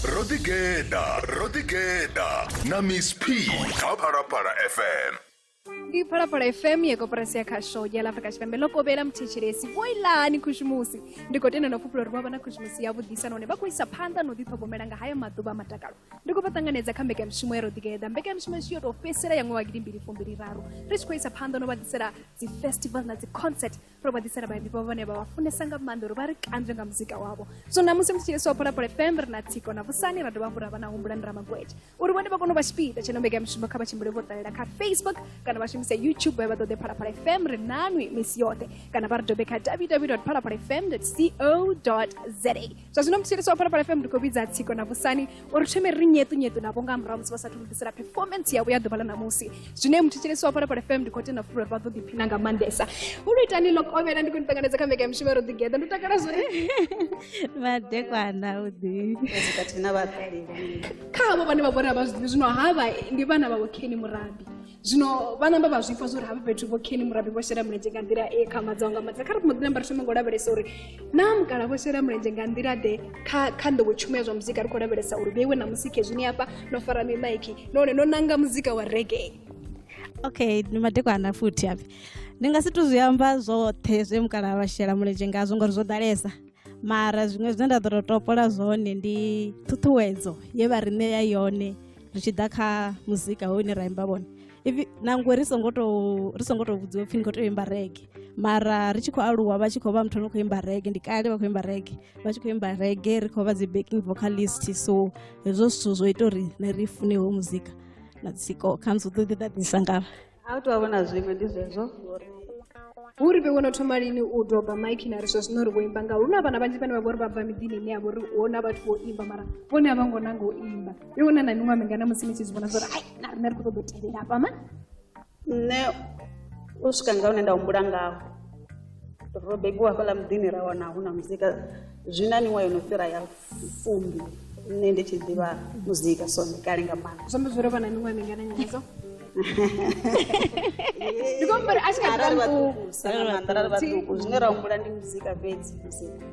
Rodigeda, na Miss P, Para FM. Di Parapara FM yeko prasia kasho ya Afrika Shpembe loko bela mtichiresi voila ni kushumusi ndiko tena no fupulo rwaba na kushumusi yavu disano ne bakwisa phanda no dipa bomelanga haya maduba matakalo ndiko patanganeza kambeke mshimo Rodigeda mbeke mshimo shio to fesera yango wagidi mbili fumbiri raro rishkwisa phanda no badisera zi festival na zi concert roba disera ba bipo bane ba wafune sanga mandoro bari kanje nga muzika wabo so na musi mtichiresi wa Parapara FM na tiko na vusani rado bambura bana umbula ndrama gweje urubone bakono bashpida cheno mbeke mshimo kaba chimbule vota ka Facebook kana bashimi YouTube weba do de Parapara FM renanwi misiote kana bardo beka www.paraparafm.co.za so sinomtsiri so Parapara FM ndikobiza tsiko na busani urucheme rinyetu na bonga mramu basatu ndisira performance yawe yadobala na musi zwine mtitsiri so Parapara FM ndikote na furo bado dipinanga mandesa uritani lokobera ndikuntanganeza kameka mshimero Rodigeda ndutakara zone madekwana udi ezikathina batali kabo bane babona bazino haba ndibana babokeni murambi zvino vana baba zvifa zori hava pethu vokeni murabi voshera murenje ngandira ekamadzanga madzakari kumudina mbarisho mengo daberesa uri namukala voshera murenje ngandira de kando wochumea zva muzika riko daberesa uri bewe na musike zvini apa nofara ne Nike none nonanga muzika wa reggae. Okay, nimadekwana futhi api ndingasituziyamba zothe zvemukala vashera murenje ngazvo ngori zvodalesa mara zvimwe zvenda dorotopola zvone ndi thuthuwedzo yevarine yayone richida kha muzika wone raimba bona ivi nangwe risongoto vudziwa pfini kotoimba reggae mara richiko aluwa vachikova muthu anokuimba reggae ndikale vakuimba reggae vachikuimba reggae rikova dzi backing vocalist so hezvo zwithu zvoita uri nerifunewo muzika natsiko kanzudodedadisangava autowavona zvimwe ndizvezvo uri bewona tomarini udroba mike na riso zvinori woimba nga una vana vanji pane vavori vabva midini ne yavo ona vati voimba mara vone avangonanga uimba iwona nani mwamengana musimi chizivona zora ai nari kutodoteerera apa ma ne usvika nga unoenda umbura ngawo robekiwa pala mudhini rawana huna muzika zvinani wayo nofera ya fumbi ne ndichidziva muzika so ndikalenga mana zvambozvora vanani mwamengana nyazo ndikombari ashikaandaravathuku zvinera umbura ndi muzika bedzi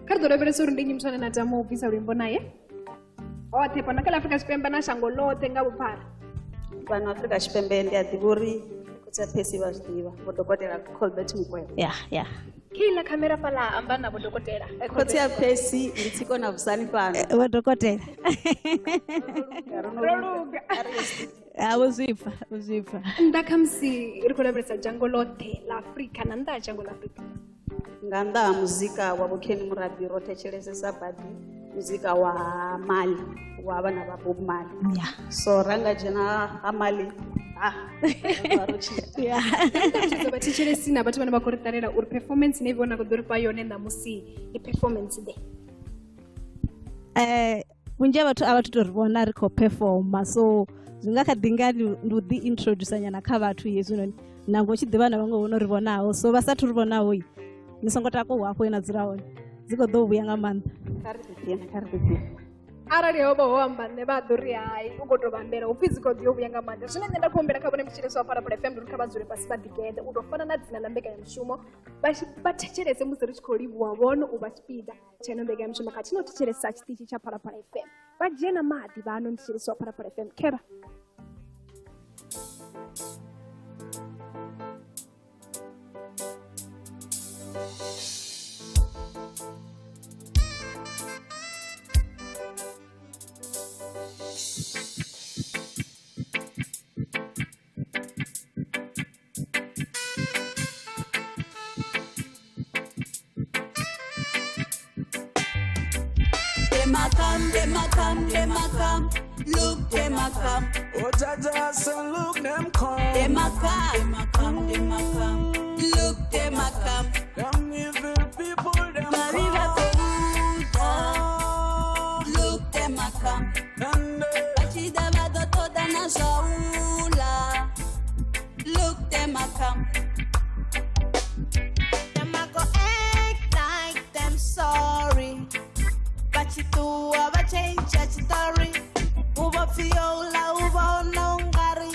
karidoreveresa uri ndinyimswana natama ubvisa rwimbo naye othe pana kala Afrika Shpembe na shango lothe nga vupara pano Afrika Shpembe ndiyadziva uri kuti aphesi vazvidiva vodokotera Colbert Mukweva yeah kila kamera pala ambana vodokotera kuti aphesi nditsiko na vusani pano vodokotera uzvipa ndakamsi iri kuleveresa jango lothe la Afrika nanda jango la Afrika nganda muzika wa Bokeni Murabi rotechelese sabadi muzika wa Mali wa vana va Bob Marley so ranga jena amali tichelesi na vatu vana vakoritarera uri performance neivona kudori payone namusi iperformance de vunji vatu avatotorivona riko performa so zvingakadhinga ndudhi introduce nyana kha vatu yesu noni nango chidiva na vango vonorivonawo so vasati rivonawo iyi nisongotako hwapo inadziraoni dzikodo ubuya ngamanda karibidhiya arali yoba wamba nevadhuri hai ugotovambera uphysical yobuya ngamanda zvine ndenda kuombera kabone muchiresi wa Parapara FM ndiri kavadzure pasi paDigeda utofana nadzina lambeka yamshumo vatecherese musi richikoliviwa vono uvachipida chainombeka yamshumo katinotecheresa chitichi cha Parapara FM vajena madhi vano ndichiresi wa Parapara FM kera Them a come, look them a come. Oh Jaja, so look them come. Them a come, look them a come. Them evil people, them Mariva come. Look them a come. And Achida vado toda na shaula. Look them a come. Them a go act like them sorry. Bachitu aba change a story. Uba fiola, uba nongari.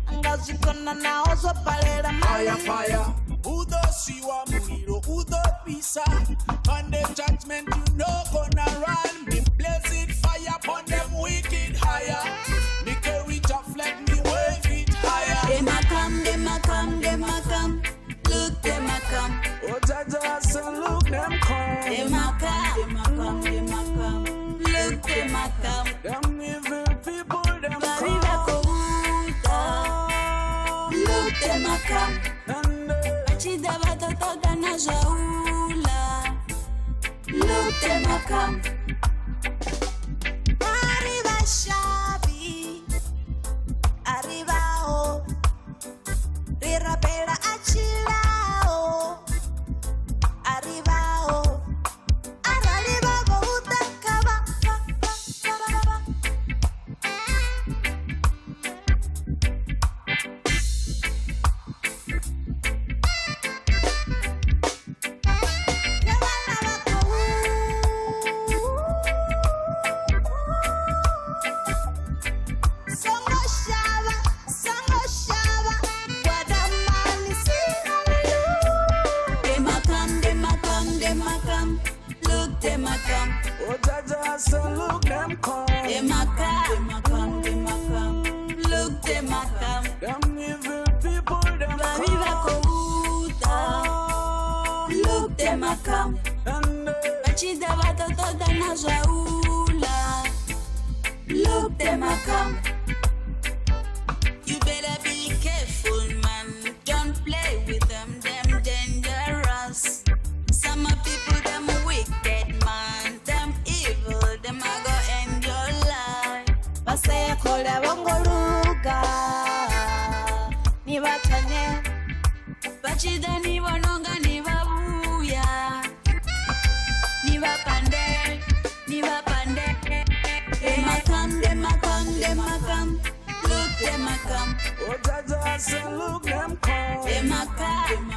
Angazikona na ozo palera fire, fire. Udo siwa muliro, udo pisa. On the judgment, you know gonna run. Me blazing fire upon them come. Bachida batotoda na jaula. Look them a come. Arriba Shabi, arriba oh. Rirapera achila oh. Arriba oh. Arriba bouta kaba. Oh, Jaja, so look them come. Look them a come. Them evil people, them come. Look them a come. And Bachida batotoda na jaula. Look them a come. You better be careful, man. Don't play with them dangerous. Some of people, them wicked, man. Them evil, them a go end your life. Basaya kola bongoluga. Ni batane. Bachida ni bononga ni babuya. Ni bapande. Dem a come. Look them a come. oh, Jaja, so look them come. Dem a come.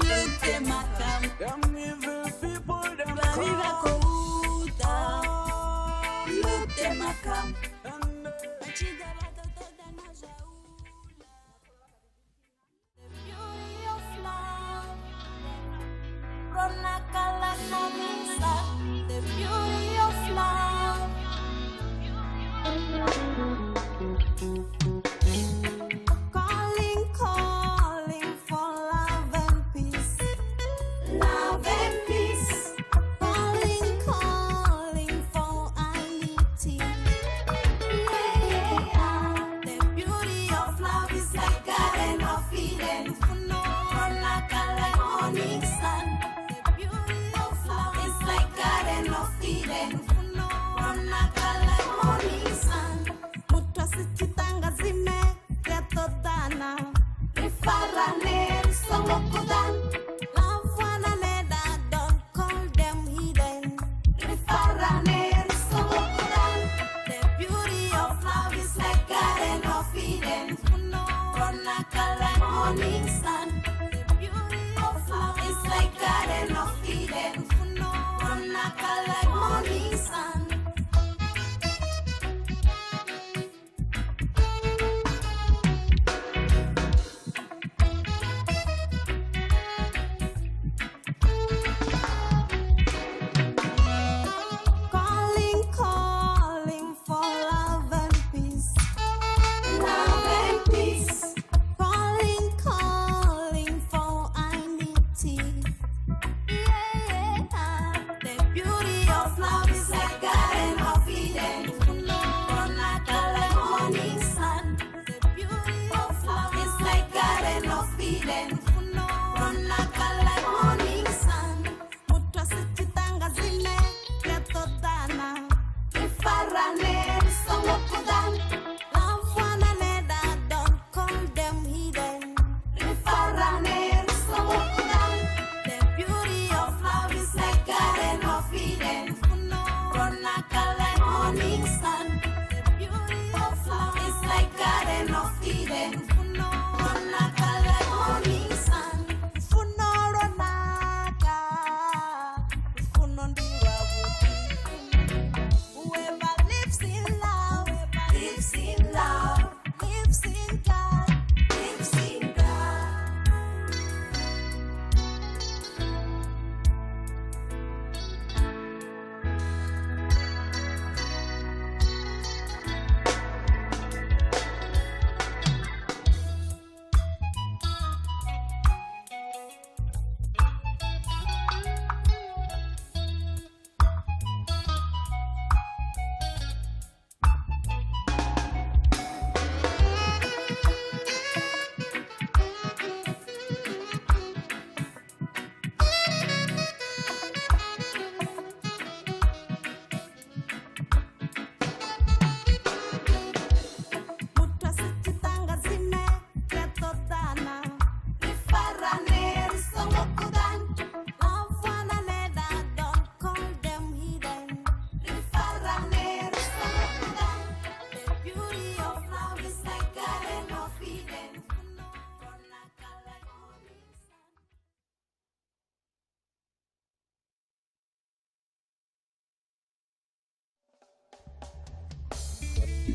Look them a come. Them evil people, them Babiba come. kouta. Look them a come. And Bachida batotoda na jaula. The beauty of love. Rona kala komisa. The beauty of love. Calling for love and peace. Love and peace. Calling for unity. The beauty of love is like Garden of Eden. Like morning sun. The beauty of love is like Garden of Eden. Like morning sun. Mutasititanga zime yatotana. Rifarane risomokudan. Love one another, don't call them hidden. Rifarane risomokudan. The beauty of love is like Garden of Eden. Like morning sun. The beauty of love is like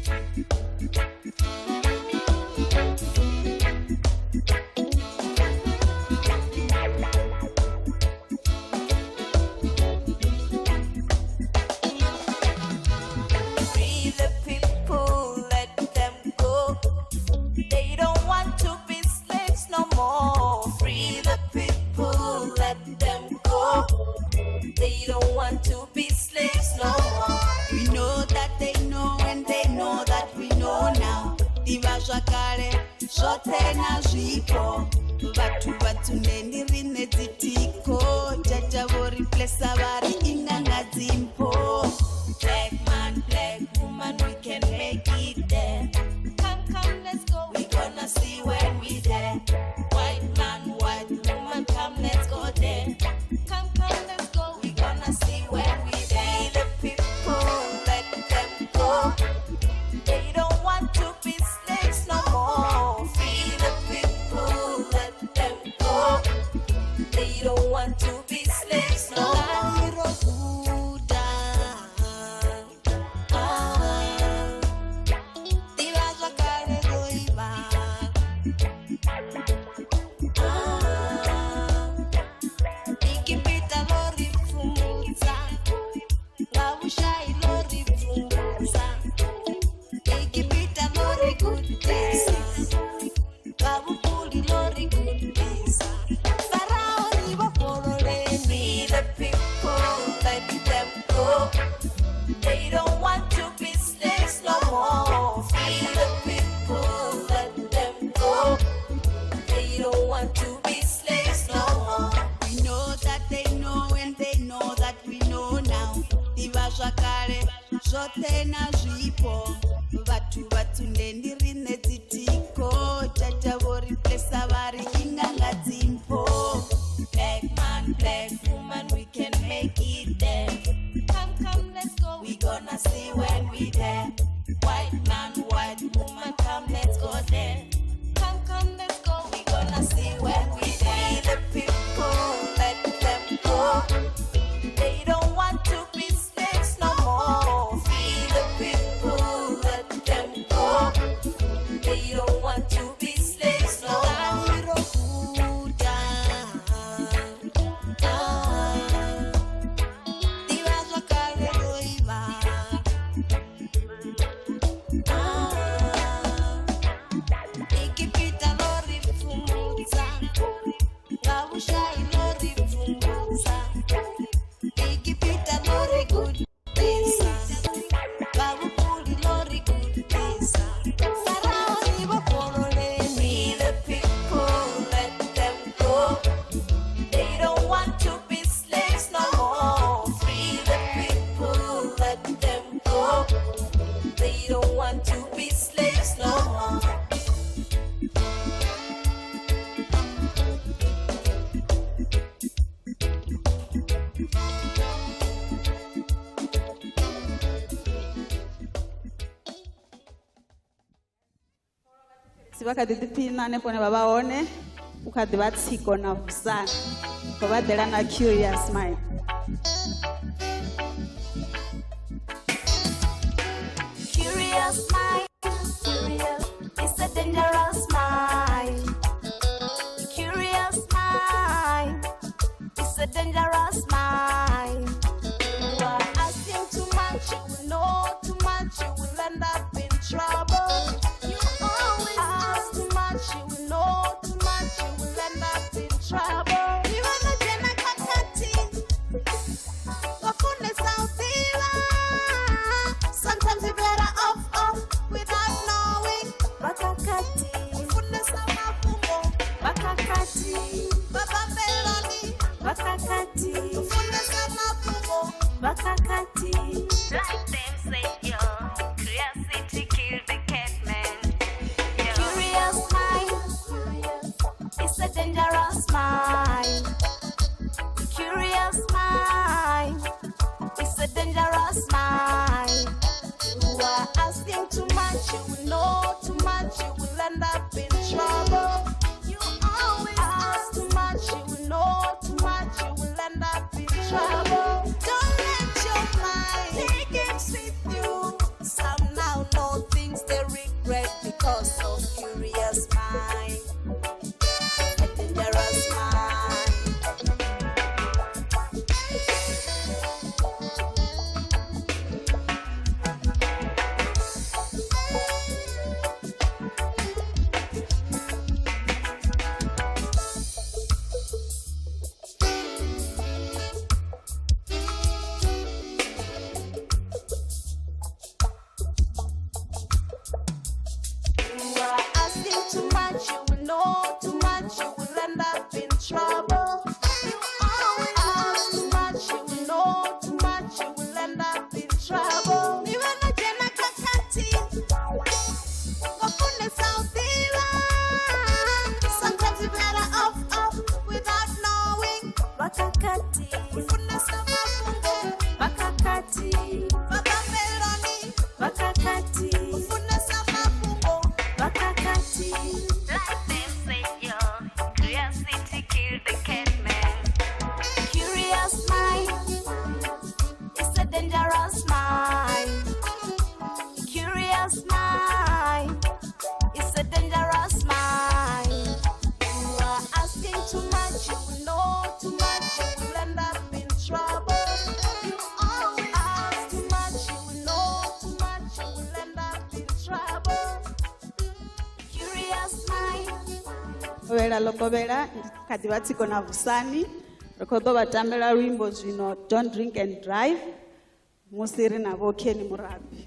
Free the people, let them go. They don't want to be slaves no more. Free the people, let them go. They don't want to be slaves no more. We know that they know and they know that we know now. Diva zvakare zvote nazvipo. Vatu vatuneni rine dzitiko. Jaja vo replace vari inganga dzimpo. Black man, black woman, we can make it there. Come, let's go. We gonna see when we there. White man, white woman, come, let's go there. Come, let's go. We gonna see when we there. The people, let them go. They don't want to be slaves no more. Free the people, let them go. They don't want to be slaves no more. They don't want to be slaves no more. Free the people, let them go. They don't want to be slaves no more. We know that they know and they know that we know now. Diva zvakare zvote nazvipo. Vatu vatuneni rine dzitiko. Jaja vo replace vari inganga dzimpo. Black man, black woman, we can make it there. Come, let's go. We gonna see when we there. White man, white woman, come, let's go there. Come, let's go. We gonna see when we there. The people, let them go. They don't want to be slaves no more. Free the people, let them go. They don't want to be slaves no more. They don't want to be slaves no more. Sivakadidipina nepone vavaone ukadivatsiko na kusana kovadela na curious mind. Curious mind, curious, it's a dangerous mind. Curious mind, it's a dangerous mind. You are asking too much, you will know too much, you will end up in trouble. You always ask too much, you will know too much, you will end up in trouble. You wanna jena kakati, wakune sautiva. Sometimes you better off without knowing. Bakakati, wakune saumapumo. Bakakati, baba meloni. Bakakati, wakune saumapumo. Bakakati. Like them say, yo, curiosity killed the cat man. Curious mind, it's a dangerous mind. lavhelela Lokobela kati vha tsiko na Vusani ri khou ḓo vha tambela luimbo zwino Don't Drink and Drive musi ri na vho Kenny Murabi.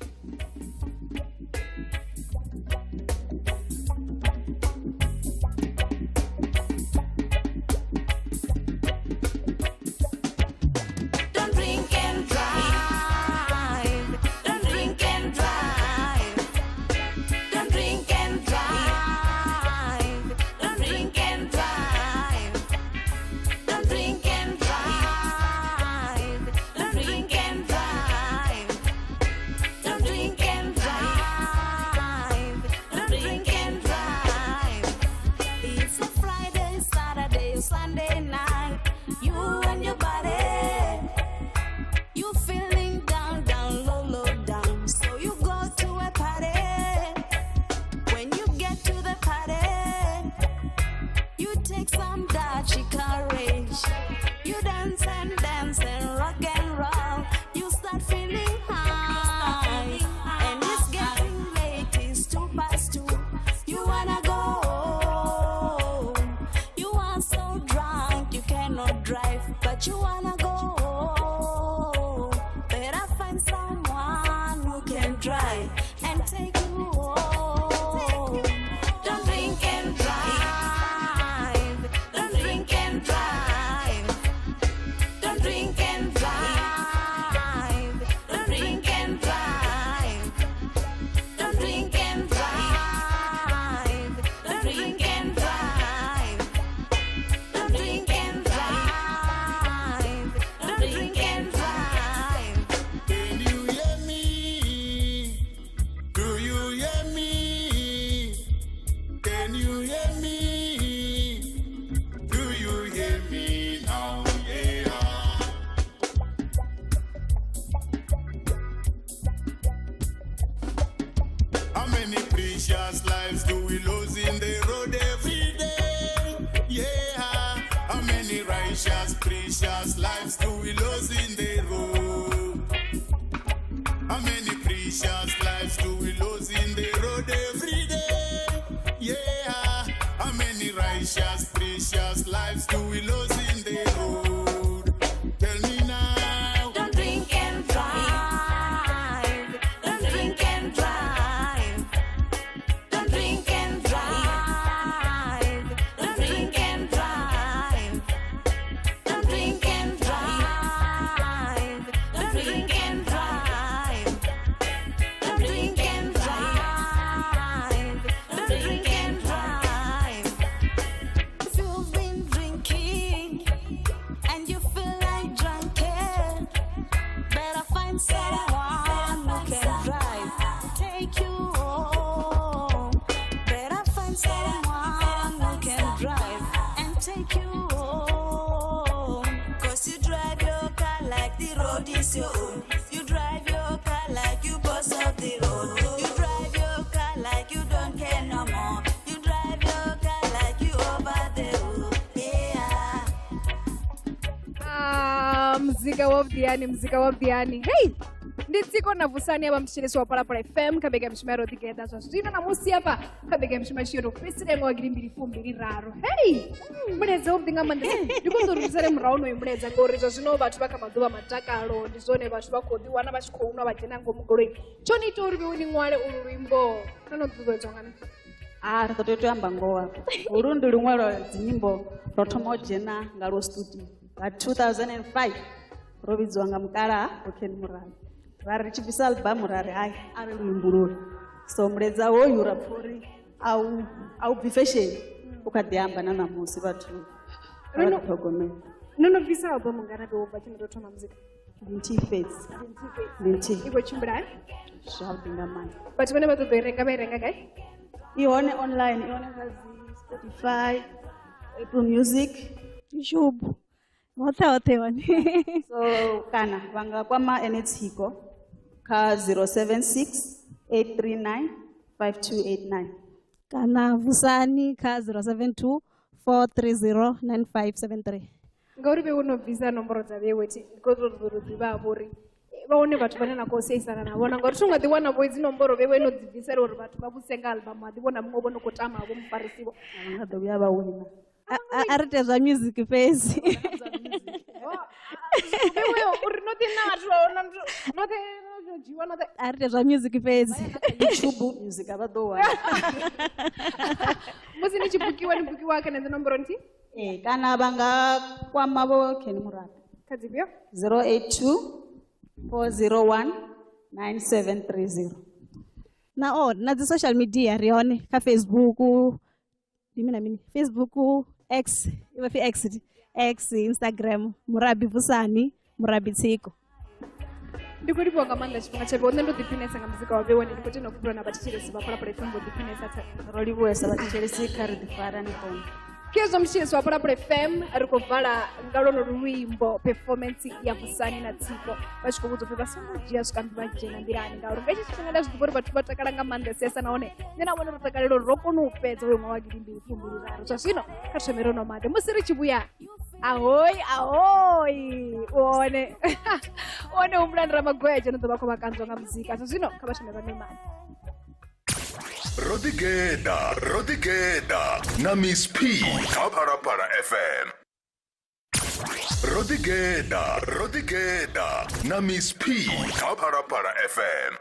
Don't drink and drive. Don't drink and drive. Don't drink and drive. Don't drink and drive. Don't drink and drive. Don't drink and drive. Don't drink and drive. Don't drink and drive. It's a Friday, Saturday, Sunday night. You and your body. You feeling down, down, low, low, down. So you go to a party. When you get to the party, you take some Dutchy courage. You dance and rock and roll. You start feeling high. And it's getting late, it's 2:02. You wanna go. You are so drunk, you cannot drive, but you wanna go. Better find someone who can drive and take you home. Don't drink and drive. Don't drink and drive. Don't drink and drive. Don't drink and drive. Don't drink and drive. Don't drink and drive. Don't drink and drive. Don't drink and drive. Can you hear me? Do you hear me? Can you hear me? Do you hear me now? Yeah. How many precious lives do we lose in the road every day? Yeah. How many righteous, precious lives do we lose in the road? How many precious lives do we lose in the road every day? Yeah. How many righteous, precious lives do we lose in the road? Tell me now. Don't drink and drive. Don't drink and drive. Don't drink and drive. Don't drink and drive. Don't drink and drive. Don't drink and drive. Don't drink and drive. Don't drink and drive. If you've been drinking and you feel like drunken, better find someone who can drive, take you home. Better find someone who can drive and take you home. 'Cause you drive your car like the road is your own. You drive your car like you boss of the road. You drive your car like you don't care no more. You drive your car like you over the road. Yeah. Mzika wa Vdiani. Hey! Nditsiko na Vusani aba mtshirisi wa Parapara FM kabega mshima Rodigeda zwino na musi hapa kabega mshima shiro Christine ngwagiri 223. Hey! Muleza ubdinga mande ndiko rusere mrauno imuleza ngori zwino bathu bakamaduba matakalo ndizone bathu bakodi wana bashikouna bagena ngomugoroi. Choni tori biwini ngwale ulurimbo. Nano tuzoetswa ngani? Ri ḓo tea u amba ngoho ulu ndi luṅwe lwa dzinyimbo ro thoma u dzhena nga lo studio nga 2005 ro vhidziwa nga mukalaha vho Kenny Murabi ra ri tshi bvisa albamu ra ri hayi a ri luimbo lulu so muledza hoyu ra pfha uri a u bvi fashion u kha ḓi amba na ṋamusi vhathu vha ṱhogomela. Nono bvisa albamu ngana ndo bva tshino ndo thoma muzika. Linti Iko chimbula zwavhuḓi nga maanḓa. bathu vhane vha ṱoḓa u renga vha i renga gai? I hone online, i hone kha Spotify, Apple Music, YouTube hoṱhe hone. so kana vha nga kwama ene tsiko kha 076 839 5289 kana Vusani kha 072 430 9573. Ngauri be uno bvisa nomboro dza vheweti because uri ḓivha vhori vaone vathu vane na khou seisana navo na ngauri thi unga ḓi wana vho idzi nomboro vhewe no dzi bvisela uri vhathu vha vhuse nga albamu a ḓi vhona muṅwe vho no khou tama vho mufarisivo a nga ḓo vhuya vha wina a ri ite zwa music fhedzi vheweyo uri nothi na vhathu vaona nothi dzhiwa nothi a ri ite zwa music fhedzi youtube music a vha ḓo wana musi ni tshi bukiwa ni bukiwa kha nedzi nomboro nthihi kana vha nga kwama vho Ken Murabi kha dzifhio 082 401 9730 na dzi social media ri hone kha Facebook mini Facebook X iva fi X Instagram Murabi Vusani Murabi Tsiko ndi khou livhuwa nga maanḓa tshifhinga tshavhe nṋe ndo ḓiphinesa nga muzika wa vhewe ndi khou tenda u fhindula na vhathetshelesi vha phalaphala FM vho ḓiphinesa ro livhuwesa vhathetshelesi kha ri ḓifara ni kone Kiezo mthetshelesi wa phalaphala FM ri khou vala nga lwono luimbo performance ya Vusani na Tsiko vha tshi khou vhudza upfhi vha songo dzhia zwikambi vha dzhena nḓilani ngauri nga hetsho tshifhinga nda zwi ḓivha uri vhathu vha takala nga maanḓesesa nahone nṋe na vhone ro takalela uri ro kona u fhedza uyo ṅwaha wa 2023 zwa zwino kha thomero no made musi ri tshi vhuya ahoyi one humbulani Ramagweja no ḓo vha khou vha kanzwa nga muzika zwa zwino kha vha thomero no made Rodigeda na Miss P kha Phalaphala FM. Rodigeda na Miss P kha Phalaphala FM.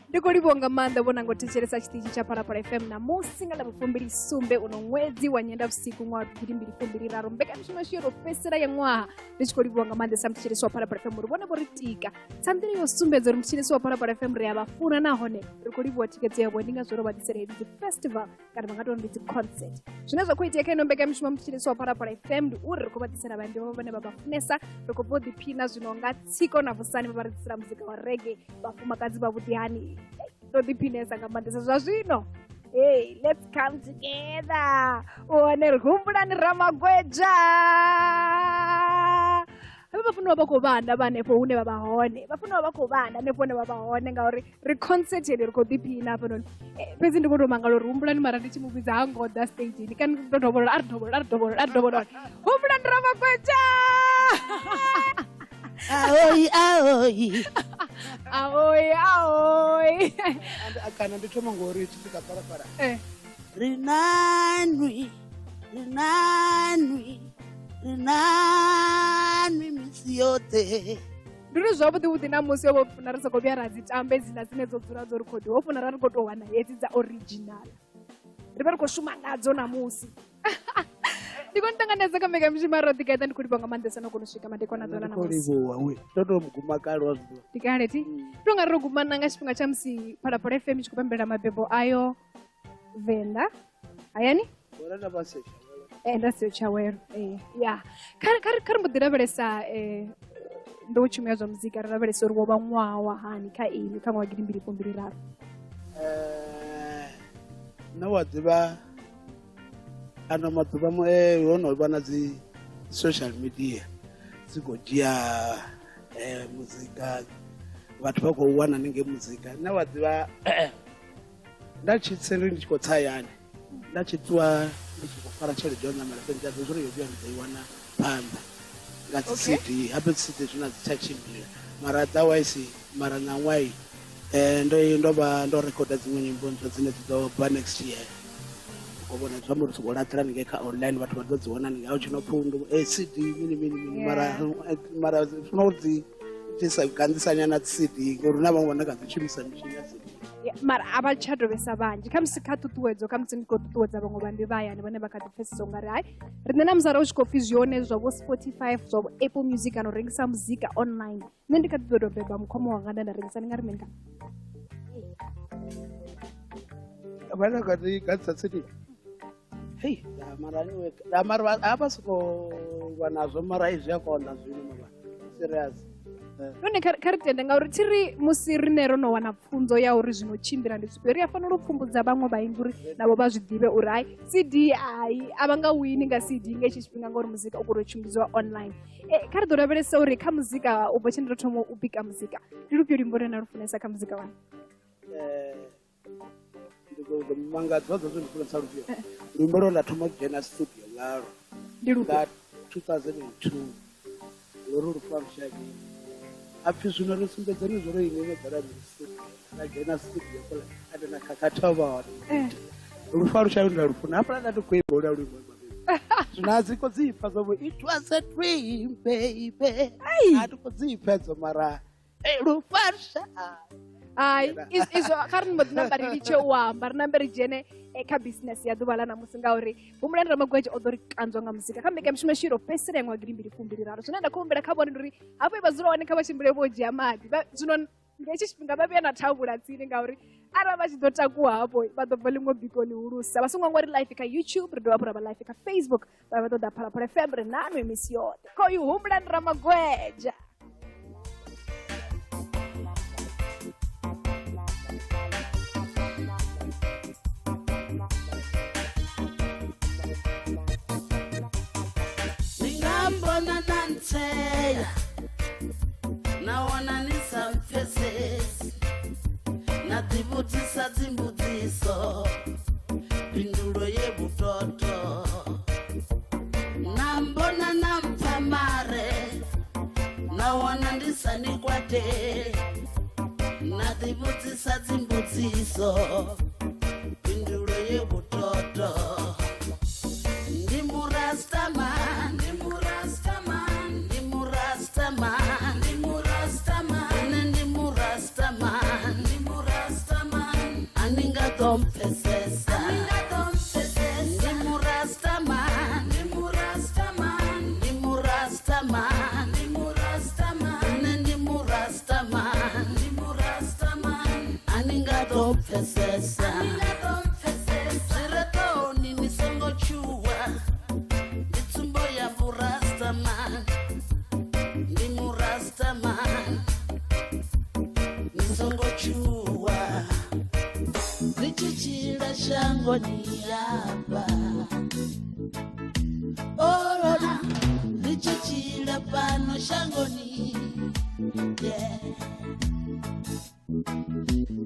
ndi khou livhuwa nga maanḓa vhona ngo thetshelesa tshiṱitshi tsha Phalaphala FM na musi nga ḽa sumbe uno ṅwedzi wa nyendavhusiku ṅwaha 2023 mbekamishumo yashu yo tou fhedzisela ya ṅwaha ndi tshi khou livhuwa nga maanḓa sa muthetshelesi wa Phalaphala FM uri vhone vho ri tika sa nḓila yo sumbedza uri muthetshelesi wa Phalaphala FM ri a vha funa nahone ri khou livhuwa thikedzo yavho ndi ngazwo ro vha ḓisela hedzi festival kana vha nga tou ndi dzi concert zwine zwa khou itea kha ino mbekamishumo muthetshelesi wa Phalaphala FM ndi uri ri khou vha ḓisela vhaimbi vhane vha vha funesa ri khou bva u ḓiphina zwino nga Tsiko na Vusani vha ri ḓisela muzika wa reggae vhafumakadzi vha vhuḓihani ndo ḓiphinesa nga maanḓesa zwa zwino hey let's come together one ri humbulani Ramagweja vha funa vha khou vhanda vhanefho hune vha vha hone vha funa vha khou vhanda hanefho hune vha vha hone ngauri ri concert ri khou ḓiphina hafhanoni fhedzi ndi khou tou mangala uri humbulani mara ndi tshi mu vhidza ha ngo ḓa stageni kana ndi tou dovholola a ri dovholola humbulani Ramagweja ahoyi kana ndi thoma ngori tshifika Phalaphala rinanwi misi yoṱhe ndiri zwavhuḓi na musi wo funa ri sa khou vhuya ra dzi tambe dzina dzine dzo dzula dzo rikhodiwa wo funa ra ri khou tou wana hedzi dza original ri vha ri khou shuma ngadzo namusi ndi khou nṱanganedza kha mbekamishumo ya Rodigeda ndi khou livhuwa nga maanḓesa no kona u swika madekwana ḓola namusi ndo tou muguma kale wa zwiḓivha ndi kale ti tou nga ri ro gumana nga tshifhinga tsha musi Phalaphala FM i tshi khou pembelela mabebo ayo Venḓa hayani na basesha nda sechawero ya kha ri mbo ḓi lavhelesa nḓowetshumo ya zwa muzika ri lavhelesa uri wo vha ṅwaha wa hani kha ini kha ṅwaha wa 2023 na wa ḓivha ano maḓuvha ho no vha na dzi social media dzi khou dzhia muzika vhathu vha khou wana ninge muzika na wa ḓivha nda tshi tsendri ndi tshi khou tsayani nda tshi ṱuwa ndi tshi khou fara tshelede yo ṋamela fhedzi nda ḓo zwo yo vhuya ndi ḓo i wana phanḓa nga dzi CD habe dzi CD zwina dzi tsha tshimbila mara otherwise mara na ṅwahi ndo rekoda dziṅwe nyimbo ntswa dzine dzi ḓo bva next year u vhona zwa muri sokou laṱela ninge kha online vhathu vha ḓo dzi wana ninge a u tshi no phundu CD mini mara funa u dzi sa ganḓisanya na dzi CD ngori na vhaṅwe vhane kha dzi shumisa mitshini ya CD mara a vha tsha tovhesa vhanzhi khamusi kha ṱuṱuwedzo khamusi ndi khou ṱuṱuwedza vhaṅwe vhambi vha hayani vhane vha kha ḓi pfhesesa u nga ri hayi riṋe na musi ara u tshi khou pfhi zwone zwa vho Spotify zwa vho Apple Music kana u rengisa muzika online nṋe ndi kha ḓi ḓo beba mukhoma wanga nda rengisa ndi nga ri mini kana vhana kha ḓi ganḓisa CD hey mara a vha sokou vha nazwo mara zwi a konḓa zwino mara serious none kha ri tende ngauri thi ri musi rine ro no wana pfunzo ya uri zwino tshimbila ndi zwifhio ri a fanela u pfumbudza vhaṅwe vhaimbi uri navho vha zwi ḓivhe uri hayi CD hayi a vha nga wini nga CD nga hetshi tshifhinga ngauri muzika u khou tou tshimbidziwa online kha ri ḓo lavhelesa uri kha muzika u bva tshi ndi ro thoma u bika muzika ndi lufhio luimbo rine na lufunesa kha muzika wanu ndi mangadza zwo ndi funesa lufhio luimbo lwo nda thoma u dzhena studio ngalo ndi lufhio 2002 lori lufha lushaka apfi zwino ri sumbedzani zwo ri ine no ḓala misipi na dzhena studio kola ande na khakhatha vhone lufa lushaya nda lufuna hafha nda khou ibola luimbo zwino a dzi khou dzi pfa zwo it was a dream baby a dzi khou dzi pfa dzo mara lufa lushaya ai izwo kha ri mboḓi namba ri litshe u amba ri nambe ri dzhene kha business ya ḓuvha ḽa ṋamusi ngauri Phumulani Ramagwedzhe o ḓo ri kanzwa nga muzika kha mbekanyamushumo yashu yo fhedzisela ya ṅwaha 2026 zwine nda khou humbela kha vhone ndi uri hafho vha dzula hone kha vha tshimbile vho dzhia maḓi zwino nga hetshi tshifhinga vha vhuya na thavhula tsini ngauri arali vha tshi ḓo takuwa hafho vha ḓo bva ḽiṅwe biko ḽihulusa vha songo angwa ri live kha YouTube ri dovha hafhu ra vha live kha Facebook vha vha ṱoḓa Phalaphala FM ri naṅwe misi yoṱhe kho yu Phumulani Ramagwedzhe. Mbona nanteya naona nisamfesesi nadivutisa dzimbudziso pindulo yebutoto nambona nampamare naona ndisanikwate nadivutisa dzimbudziso pindulo yebutoto ndimurastaman Domfesesa Ziratoni nisongo chua Nitsumbo ya murastaman Nimurastaman Nisongo chua Richichira shango niyaba Orona Richichira pano shango ni Yeah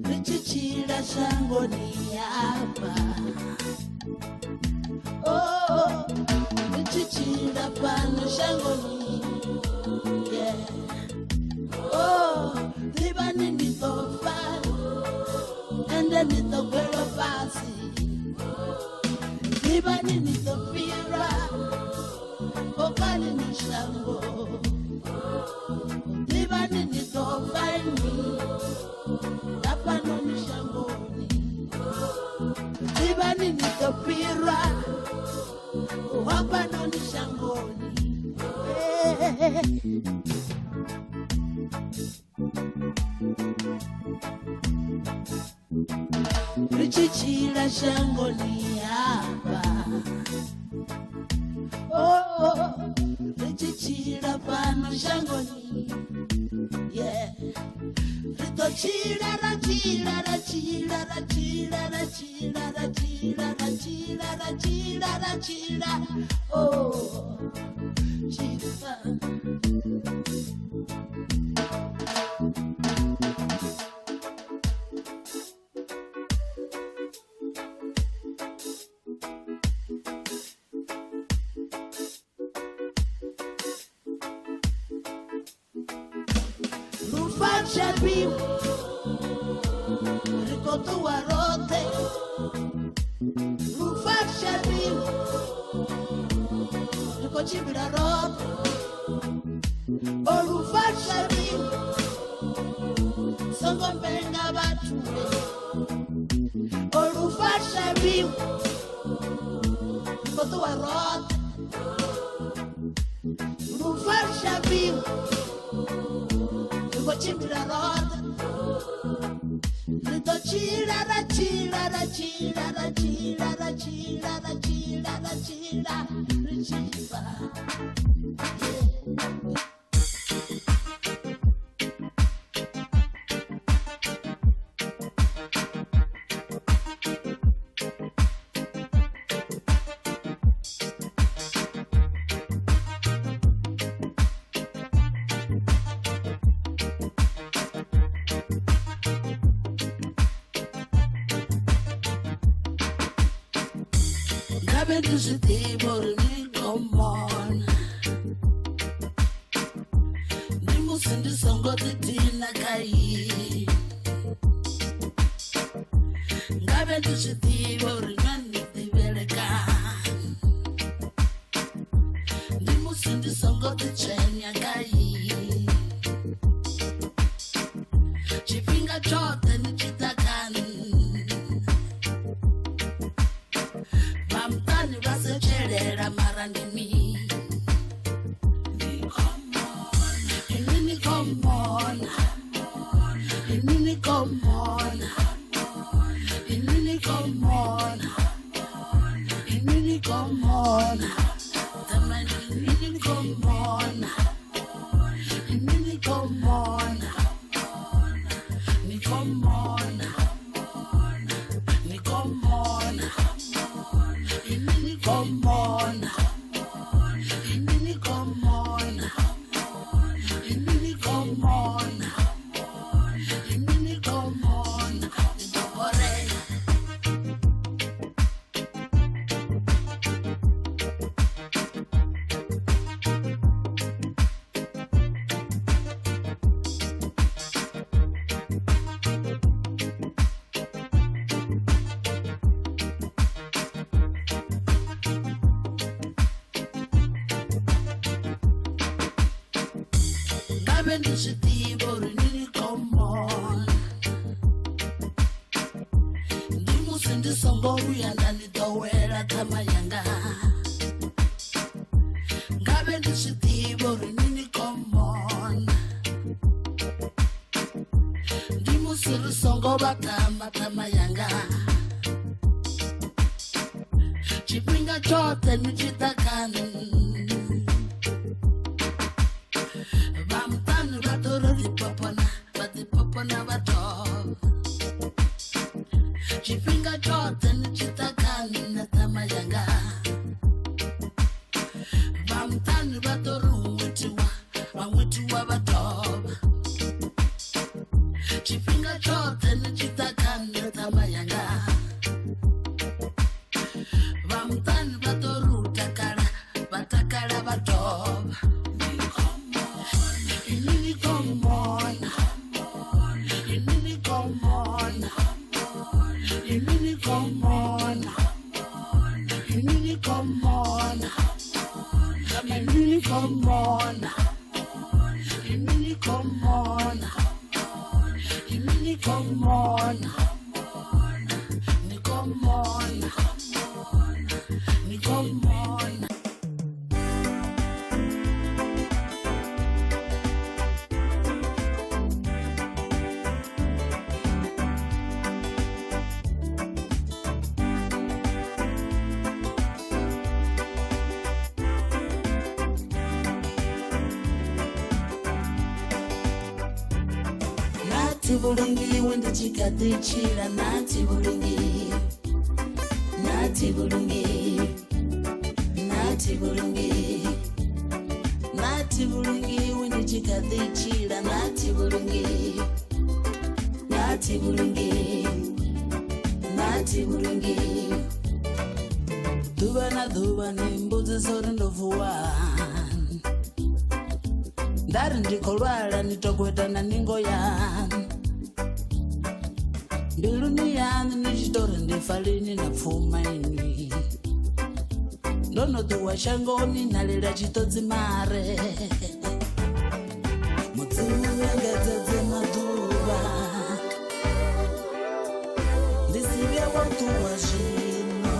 Richichira shango niyaba Oh Richichira pano shango ni Yeah Oh Libani nitofa Ende nitogwelo pasi Libani nitopira Okali nishango Libani nitofaini Lapano nishangoni Libani nitopira Wapano nishangoni Richichira shangoni hapa Oh, richichira pano shangoni Yeah Rito chira ra chira ra chira ra chira ra chira ra chira ra chira ra chira ra chira Oh chira Shabi Rikoto warote Rufa shabi Rikochibira rote O rufa shabi Songo mbenga batule O rufa shabi Rikoto warote Rufa shabi Chimbira roda Rito chira ra chira ra chira ra chira ra chira ra chira ra chira Richiva Gabe Zitibor ni gomon Nimu ndisongotitina kai ngave ndizvizivo rinondizivereka ndimusi ndisongotichenya kai chipinga chote nichitakani vamutani vasecherera marandimi Come on, come on, come on, come on, the man come on, come on, come on, come on, come on. Chipinga chote nichitakani vamutani vatori vatipopona vatova chipinga chote nichitakani natamayanga vamutani vatori umwetiwa vatova chipinga chote nichitakani natamayanga vamutani vatorutakara vatakara vatova inini komona inini komona inini komona inini komona inini komona inini komona inini komona nikomona nikomona nati bulungi wendichikatichira nati bulungi nati bulungi nati bulungi nati bulungi wendichikatichira nati bulungi nati bulungi nati bulungi duva nembuzi zori ndovuwa ndari ndikolwala nitokwetana ningo yanu mbiluni yanu nichitori ndifalini na pfuma ini ndonotuwa shangoni nalila chitodzi mare mudzimu wengedzedze maduva ndisive watuwa zvino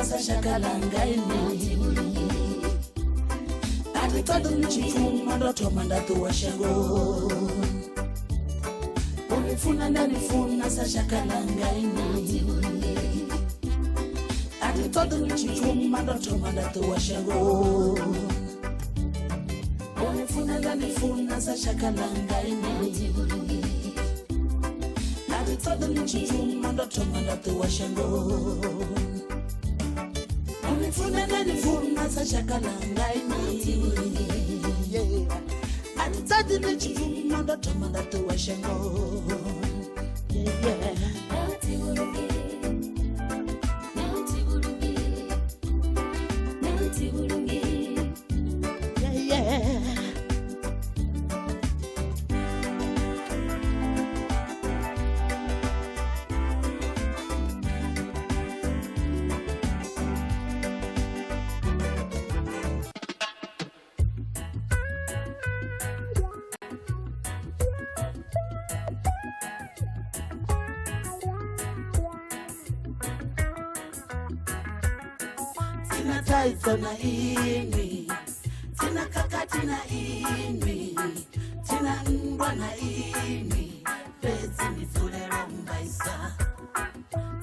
sashakalangaini atitodo nichipfuma ndotoma ndatuwa shango unifuna ndanifuna sashakalangaini atitodo nichipfuma ndotoma ndatuwa shango unifuna ndanifuna sashakalangaini atitodo nichipfuma ndotoma ndatuwa shango unifuna ndanifuna sashakalangaini atitadi nichipfuma ndo thoma nda ṱuwa shangoni. Yeah. Tina taizo na ini, tina kakati na ini, tina mbwa na ini, pezi ni zule rombaisa.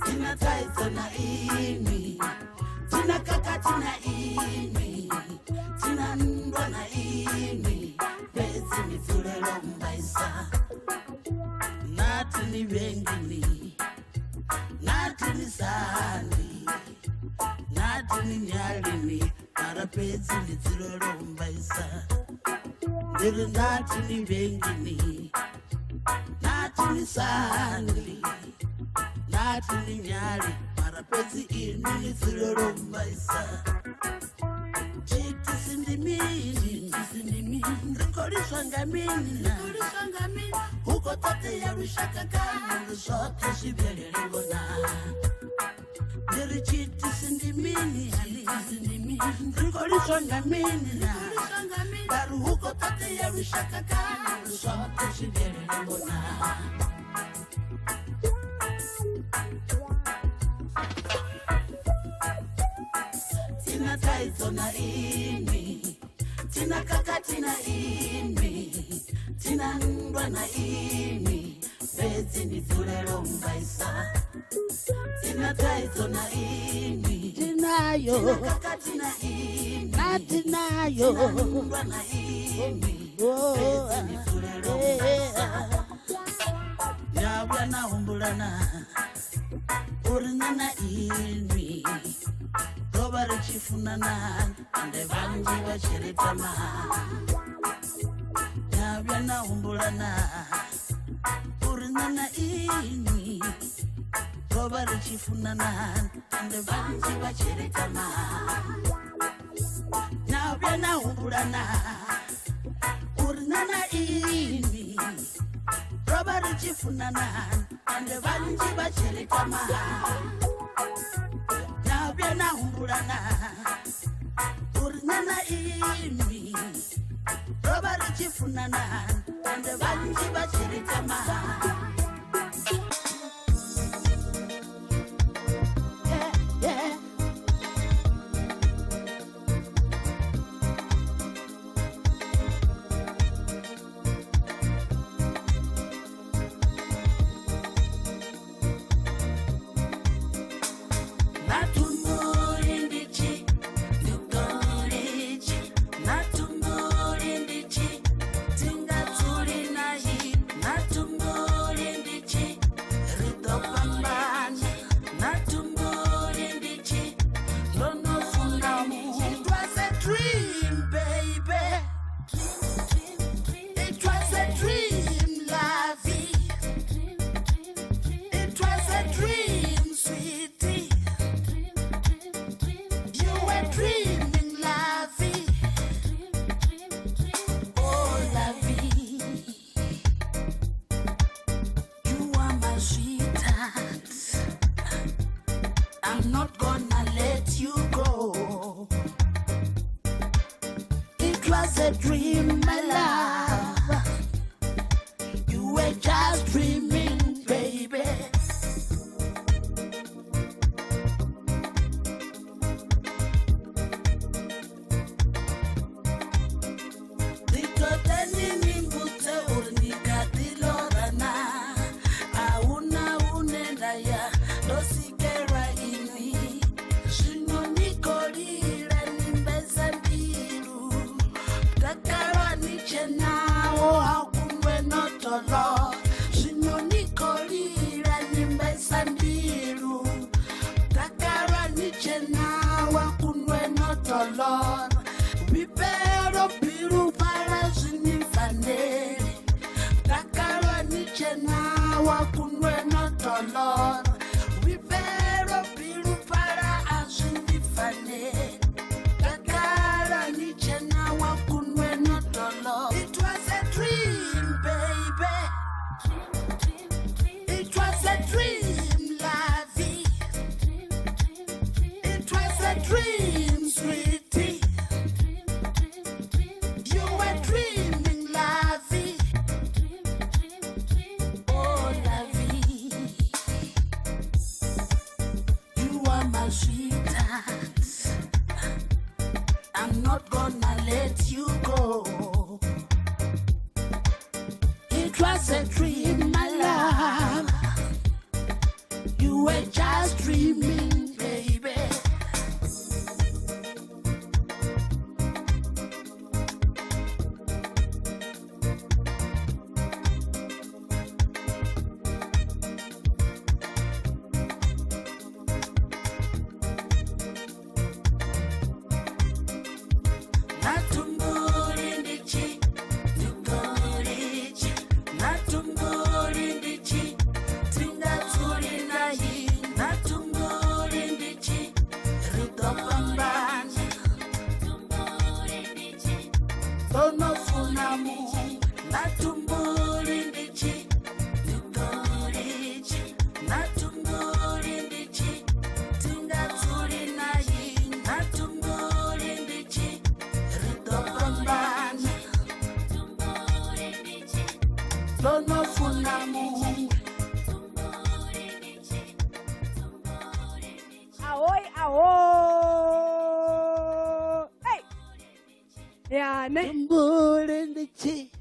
Tina taizo na ini, tina kakati na ini, tina mbwa na ini, pezi ni zule rombaisa. Nati ni wengini, nati ni sani, nati ni nyalini, marapezi ni zile rombaisa. Ndiri nati ni wengini, nati ni sani, nati ni nyali, marapezi ini ni zile rombaisa. Chiti sindimini, nrikolishwa ngamini, huko tate ya wishaka kani, nrisote shivyele lingona. Ndiri chiti sindimini, nrikolishwa ngamini, baru huko tate ya wishaka kani, nrisote shivyele lingona. Tina taizo na ini, tina kakati na ini, tina mbwa na ini, pezi ni zule rombaisa. Tina taizo na ini, tinayo, tina kakati na ini, natinayo, tina mbwa na ini, pezi ni zule rombaisa. Nyabwa na umbulana, urinyana ini, Robari chifunana, ande vanji vachiritama. Nyabya na umbulana, urinyana ini, Robari chifunana, ande vanji vachiritama. Nyabya na umbulana, urinyana ini, Robari chifunana, ande vanji vachiritama. Nabiana umbulana, urinyana ini, robari chifunana, ande vanji vachiritama. Yeah, yeah. I'm not gonna let you go. It was a dream, my love. You were just dreaming, baby. Lord, we better be para zinifanele. tonofuna Mungu na tumbuli ndichi tumbolichi na tumbuli ndichi tingatuli nayi na tumbuli ndichi ritopambana tonofuna Mungu. Ahoy, aho. Hey. Yeah, ne. Tumbuli ndichi,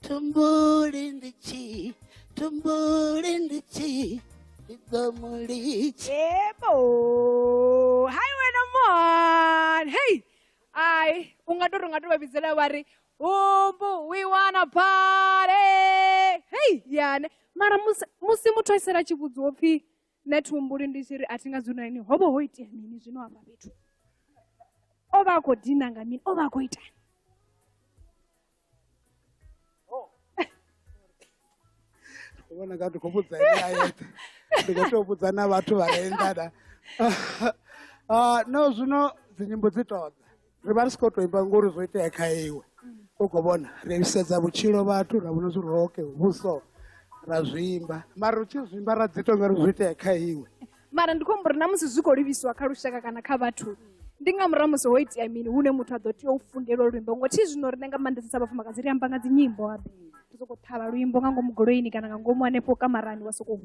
tumbuli ndichi, tumbuli ndichi, itomulichi. Ebo. Hi, when hey. I ungatu bizela wari. Umbu, we wanna party. Hey, yeah, ne. Mara musi mutu isera chibudzo phi. Netumbuli ndisiri atingazuna ini hobo hoiti mini zvino apa betu. Ova kodina ngamini, ova koita. Kubona ngathi khobudza ayete. Ndikatobudza na vhathu varaendana. No zvino dzinyimbo dzitodza. Riva risiko toimba ngori zvoita yakhaiwe. Ukobona reisedza butshilo vhathu ravona zviroke vuso razvimba. Mara uchizvimba radzitonga rizvoita yakhaiwe. Mara ndikombora namusi zvikoliviswa karushaka kana kavatu. Ndingamura musi hoiti hune muthu adoti ofundela rwimbo ngoti zvino rinenga mandisisa vafumakazi riambanga dzinyimbo abi. Tizokotava rwimbo ngangomugoroini kana ngangomwanepo kamarani wasoko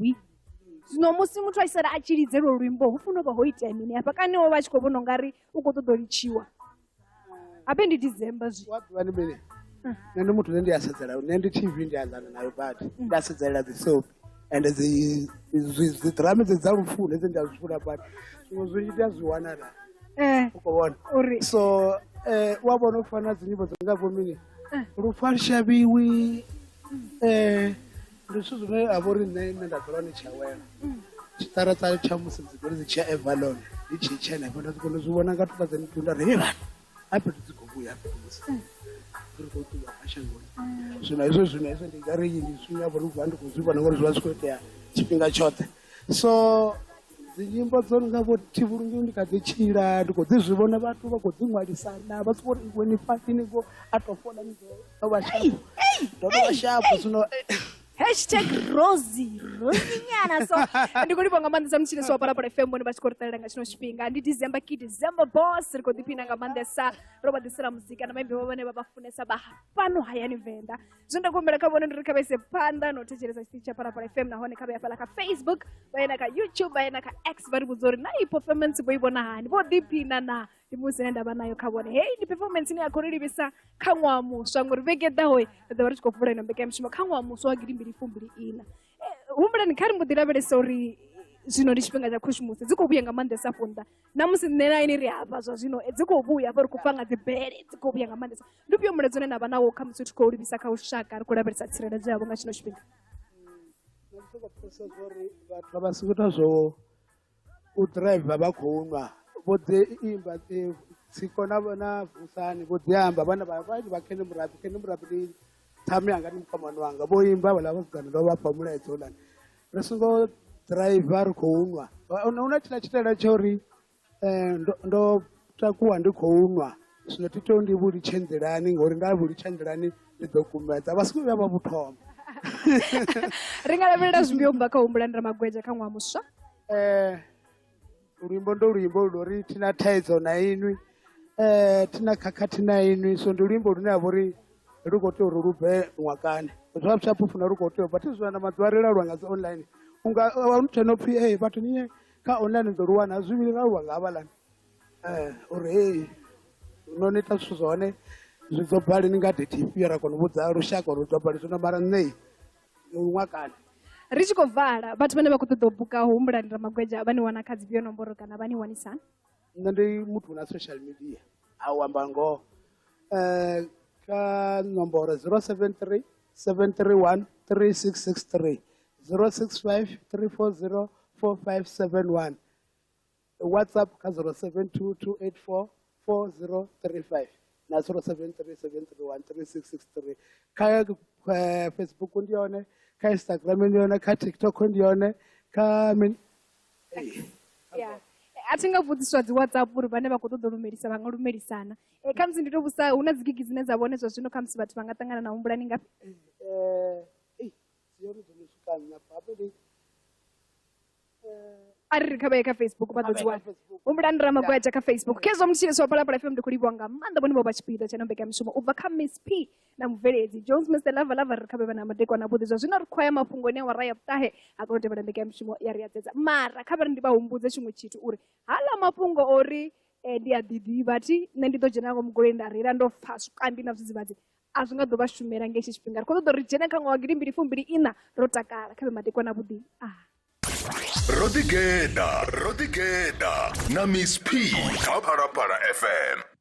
zvino musi muthu aisara achiridze rwimbo hufunova hoiti apa kanewo vachikobona ngari ukotodolichiwa. Ape ndi December zvi. Wadziwani mene. Nende muthu ndiyasedzera nende TV ndiyazana nayo but ndasedzera dzisopi and the drama dzarufuna ndiyazifuna but zvimwe ndiyazviwana na. Ukobona. So wabona kufana dzinyimbo dzingavomini. Rufarishabiwi ndisho zvine avori nene ndadzora nechawela. Chitaratara chamusi dzigori cha Evalon ndichichena bona kunozviona ngati padzanitunda revanhu. Apa tidzigobuya zvino izvo ndingareini zvinyavonubva ndikuzvipa nongori zvazvikotea chipinga chote. So dzinyimbo dzonungavoti vurungi ndikadzichira ndikodzizvivona vatu vagodzimwarisana vasipori iweni patiniko atofoda ndovashapu ndovashapu zvino #Rosie nyana so ndikuripa mandesa mchine so para FM mboni bachikoritala ngachino chipinga ndi December kid December boss rikodipina ngamandesa roba disira muzika na maimbe vavane vabafunesa pano hayani venda zonda kumbera kabone ndirikabese panda notechereza chicha para FM nahone kabe yapala ka Facebook bayena ka YouTube bayena ka X bari buzori na performance boibona hani bodipina na imusenenda banayo kabone hey ndi performance ni yakoriri bisa kangwa muswa ngori vegeda hoy ndabari chikofura ino mbeke mshimo kangwa muswa girimbiri fumbiri ina humbira nikari mudirabere sorry zvino ndishipinga cha Christmas dzikobuya ngamandesa funda namusi nena ini riapa zvino dzikobuya pari kupanga dzibere dzikobuya ngamandesa ndipyo muledzo nena banawo kamusi tikori bisa kaushaka ari kuraberesa tsireda dzavo ngachino chipinga ndisoko process uri vatu vabasikuta zvo udrive vakhonwa bodze imba tsiko na vusani bodyamba bana babaji bakene murabi tami anga ni mkamano wanga boimba wala kugana ndo bapha muledzo lana resingo driver khounwa unachila chitela chori ndo takuwa ndikhounwa zvino tito ndibudi chendelani ngori ndabudi chendelani ndidokumenta vasiku vava buthoma ringalavira zvimbiyomba kaumbulanda magweja kamwa muswa urwimbo ndo urwimbo lori tina taidzo na inwi tina kakati na inwi so ndo urwimbo rune avori rukoto rurubhe mwakane zvapshapufuna rukoto but izvana madwarira rwangazi online unga unotenopi but niye ka online ndo ruwana zviviri rwanga avalana uri hey unoneta zvone zvidzobhari ningati tipira konobudza rushaka rutobhari zvinomara nei mwakane richikovhara but vane vakutodobuka humbulandira magweja vaniwana kadzi biyo nomboro kana vaniwanisana ndi mutu na social media awamba ngo ka nomboro 073 731 3663 065 340 4571 WhatsApp ka 072284 4035 na 0737313663 ka Facebook ndione ka Instagram ndione ka TikTok ndione ka yeah a thi nga vhudziswa dzi WhatsApp uri vhane vha khou ṱoḓa lumelisa vha nga lumelisana khamusi ndi tou vhusa hu na dzi gigi dzine dza vhone zwa zwino khamusi vhathu vha nga ṱangana na humbulani ngafhi a ri ri kha vha ye kha Facebook vha ḓo dzi wana humbulani Ramagweta kha Facebook khezwo mutshilisi wa Phalaphala FM ndi khou livhuwa nga maanḓa vhone vho vha tshipiḓa tsha mbekamishumo u bva kha Miss P na mubveledzi Jones Mr Lava ri kha vhe na madekwana vhuḓi zwa zwino ri khou ya mafhungo ne wa raya vhuṱahe a kona u tevhela mbekamishumo ya ri yadzedza mara kha vha ri ndi vha humbudze tshiṅwe tshithu uri hala mafhungo ori ndi a ḓiḓivha thi nṋe ndi ḓo dzhena ngo mugoloi nda reila ndo pfha zwikambi na zwidzivhadzi a zwi nga ḓo vha shumela nga hetshi tshifhinga ri khou ṱoḓa uri dzhena kha ṅwaha 2024 ro takala kha vhe madekwana vhuḓi Rodigeda na Miss P kha Phalaphala FM.